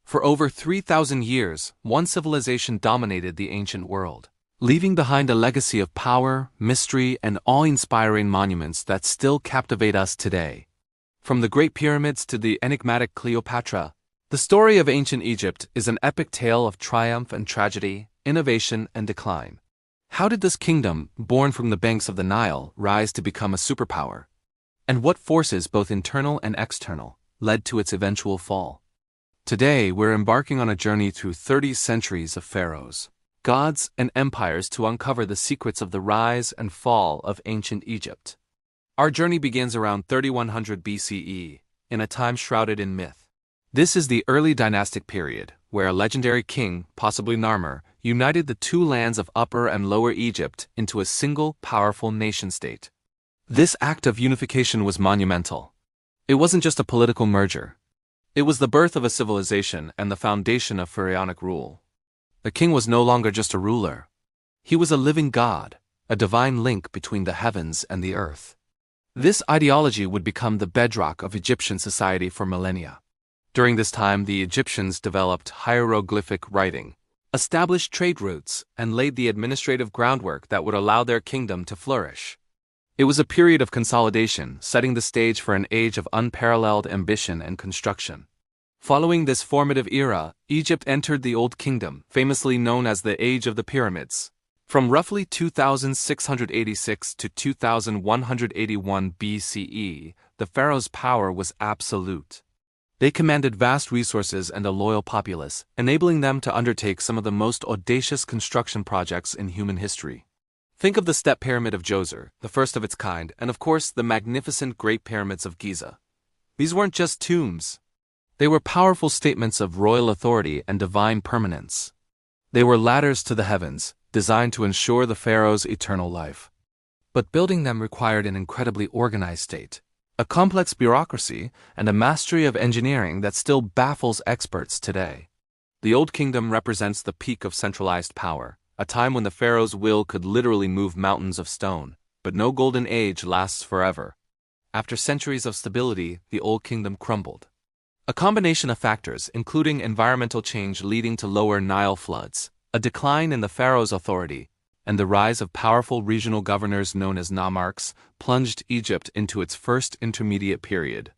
For over 3,000 years, one civilization dominated the ancient world, leaving behind a legacy of power, mystery, and awe-inspiring monuments that still captivate us today. From the Great Pyramids to the enigmatic Cleopatra, the story of ancient Egypt is an epic tale of triumph and tragedy, innovation and decline. How did this kingdom, born from the banks of the Nile, rise to become a superpower? And what forces, both internal and external, led to its eventual fall? Today, we're embarking on a journey through 30 centuries of pharaohs, gods, and empires to uncover the secrets of the rise and fall of ancient Egypt. Our journey begins around 3100 BCE, in a time shrouded in myth. This is the early dynastic period, where a legendary king, possibly Narmer, united the two lands of Upper and Lower Egypt into a single, powerful nation-state. This act of unification was monumental. It wasn't just a political merger. It was the birth of a civilization and the foundation of pharaonic rule. The king was no longer just a ruler. He was a living god, a divine link between the heavens and the earth. This ideology would become the bedrock of Egyptian society for millennia. During this time, the Egyptians developed hieroglyphic writing, established trade routes, and laid the administrative groundwork that would allow their kingdom to flourish. It was a period of consolidation, setting the stage for an age of unparalleled ambition and construction. Following this formative era, Egypt entered the Old Kingdom, famously known as the Age of the Pyramids. From roughly 2686 to 2181 BCE, the pharaoh's power was absolute. They commanded vast resources and a loyal populace, enabling them to undertake some of the most audacious construction projects in human history. Think of the Step Pyramid of Djoser, the first of its kind, and of course the magnificent Great Pyramids of Giza. These weren't just tombs. They were powerful statements of royal authority and divine permanence. They were ladders to the heavens, designed to ensure the pharaoh's eternal life. But building them required an incredibly organized state, a complex bureaucracy, and a mastery of engineering that still baffles experts today. The Old Kingdom represents the peak of centralized power, a time when the pharaoh's will could literally move mountains of stone, but no golden age lasts forever. After centuries of stability, the Old Kingdom crumbled. A combination of factors, including environmental change leading to lower Nile floods, a decline in the pharaoh's authority, and the rise of powerful regional governors known as nomarchs, plunged Egypt into its first intermediate period.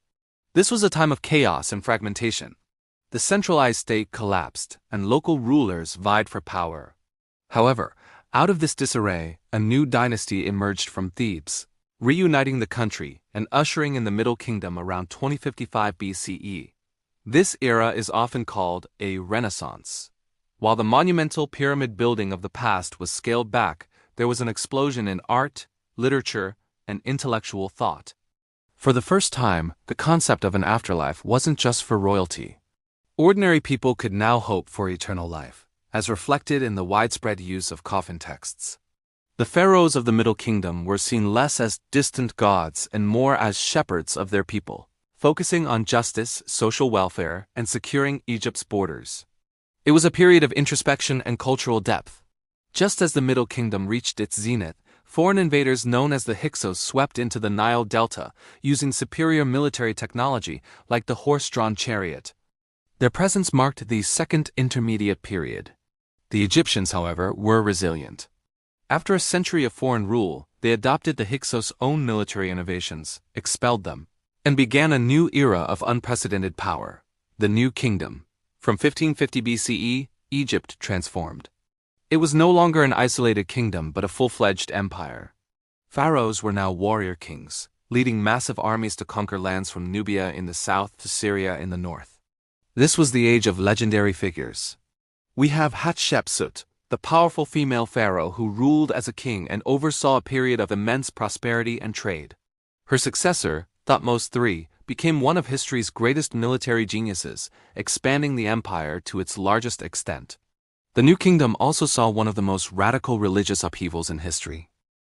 This was a time of chaos and fragmentation. The centralized state collapsed, and local rulers vied for power. However, out of this disarray, a new dynasty emerged from Thebes, reuniting the country and ushering in the Middle Kingdom around 2055 BCE. This era is often called a Renaissance. While the monumental pyramid building of the past was scaled back, there was an explosion in art, literature, and intellectual thought. For the first time, the concept of an afterlife wasn't just for royalty. Ordinary people could now hope for eternal life, as reflected in the widespread use of coffin texts. The pharaohs of the Middle Kingdom were seen less as distant gods and more as shepherds of their people, focusing on justice, social welfare, and securing Egypt's borders. It was a period of introspection and cultural depth. Just as the Middle Kingdom reached its zenith, foreign invaders known as the Hyksos swept into the Nile Delta, using superior military technology like the horse-drawn chariot. Their presence marked the Second Intermediate Period. The Egyptians, however, were resilient. After a century of foreign rule, they adopted the Hyksos' own military innovations, expelled them, and began a new era of unprecedented power, the New Kingdom. From 1550 BCE, Egypt transformed. It was no longer an isolated kingdom but a full-fledged empire. Pharaohs were now warrior kings, leading massive armies to conquer lands from Nubia in the south to Syria in the north. This was the age of legendary figures. We have Hatshepsut, the powerful female pharaoh who ruled as a king and oversaw a period of immense prosperity and trade. Her successor, Thutmose III, became one of history's greatest military geniuses, expanding the empire to its largest extent. The New Kingdom also saw one of the most radical religious upheavals in history.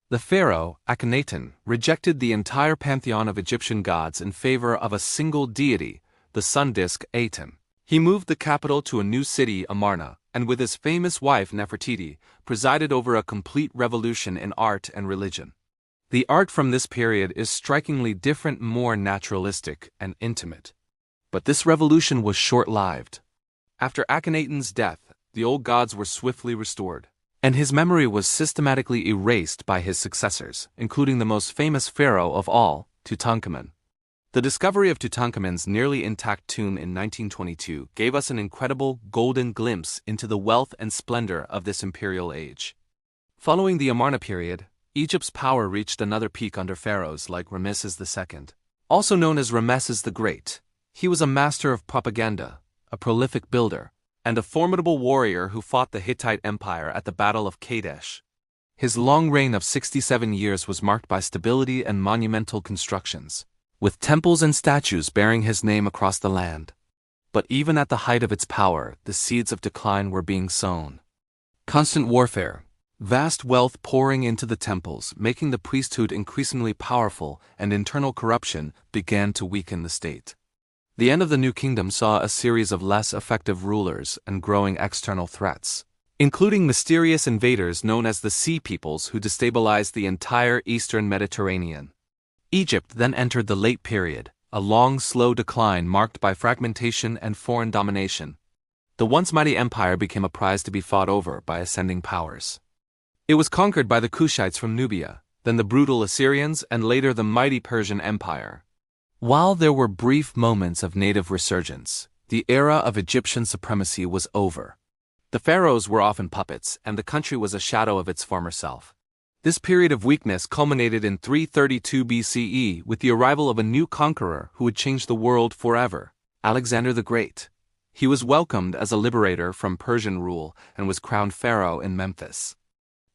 The pharaoh, Akhenaten, rejected the entire pantheon of Egyptian gods in favor of a single deity, the sun disk Aten. He moved the capital to a new city, Amarna, and with his famous wife Nefertiti, presided over a complete revolution in art and religion. The art from this period is strikingly different, more naturalistic and intimate. But this revolution was short-lived. After Akhenaten's death, the old gods were swiftly restored, and his memory was systematically erased by his successors, including the most famous pharaoh of all, Tutankhamun. The discovery of Tutankhamun's nearly intact tomb in 1922 gave us an incredible golden glimpse into the wealth and splendor of this imperial age. Following the Amarna period, Egypt's power reached another peak under pharaohs like Ramesses II, also known as Ramesses the Great. He was a master of propaganda, a prolific builder, and a formidable warrior who fought the Hittite Empire at the Battle of Kadesh. His long reign of 67 years was marked by stability and monumental constructions, with temples and statues bearing his name across the land. But even at the height of its power, the seeds of decline were being sown. Constant warfare, vast wealth pouring into the temples, making the priesthood increasingly powerful, and internal corruption began to weaken the state. The end of the New Kingdom saw a series of less effective rulers and growing external threats, including mysterious invaders known as the Sea Peoples who destabilized the entire eastern Mediterranean. Egypt then entered the Late Period, a long, slow decline marked by fragmentation and foreign domination. The once mighty empire became a prize to be fought over by ascending powers. It was conquered by the Kushites from Nubia, then the brutal Assyrians, and later the mighty Persian Empire. While there were brief moments of native resurgence, the era of Egyptian supremacy was over. The pharaohs were often puppets, and the country was a shadow of its former self. This period of weakness culminated in 332 BCE with the arrival of a new conqueror who would change the world forever, Alexander the Great. He was welcomed as a liberator from Persian rule and was crowned pharaoh in Memphis.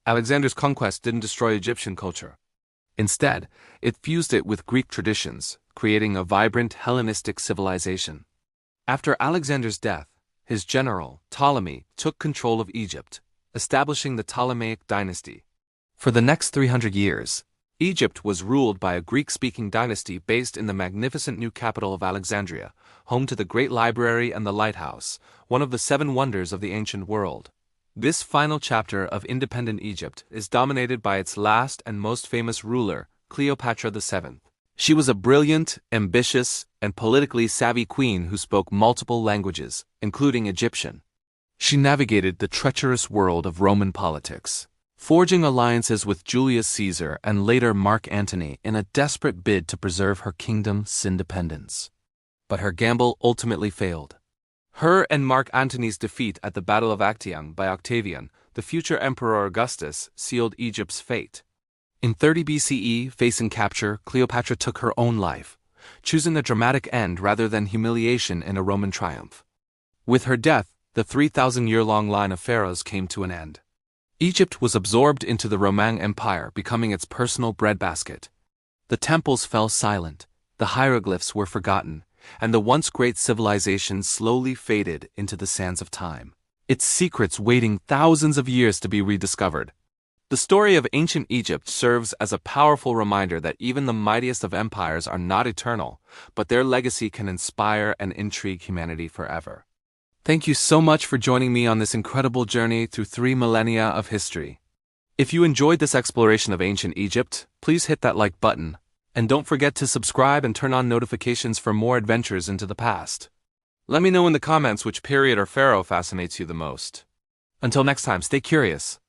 Alexander's conquest didn't destroy Egyptian culture. Instead, it fused it with Greek traditions, creating a vibrant Hellenistic civilization. After Alexander's death, his general, Ptolemy, took control of Egypt, establishing the Ptolemaic dynasty. For the next 300 years, Egypt was ruled by a Greek-speaking dynasty based in the magnificent new capital of Alexandria, home to the Great Library and the Lighthouse, one of the 7 wonders of the ancient world. This final chapter of independent Egypt is dominated by its last and most famous ruler, Cleopatra VII. She was a brilliant, ambitious, and politically savvy queen who spoke multiple languages, including Egyptian. She navigated the treacherous world of Roman politics, forging alliances with Julius Caesar and later Mark Antony in a desperate bid to preserve her kingdom's independence. But her gamble ultimately failed. Her and Mark Antony's defeat at the Battle of Actium by Octavian, the future Emperor Augustus, sealed Egypt's fate. In 30 BCE, facing capture, Cleopatra took her own life, choosing a dramatic end rather than humiliation in a Roman triumph. With her death, the 3,000-year-long line of pharaohs came to an end. Egypt was absorbed into the Roman Empire, becoming its personal breadbasket. The temples fell silent, the hieroglyphs were forgotten, and the once great civilization slowly faded into the sands of time, its secrets waiting thousands of years to be rediscovered. The story of ancient Egypt serves as a powerful reminder that even the mightiest of empires are not eternal, but their legacy can inspire and intrigue humanity forever. Thank you so much for joining me on this incredible journey through 3 millennia of history. If you enjoyed this exploration of ancient Egypt, please hit that like button, and don't forget to subscribe and turn on notifications for more adventures into the past. Let me know in the comments which period or pharaoh fascinates you the most. Until next time, stay curious.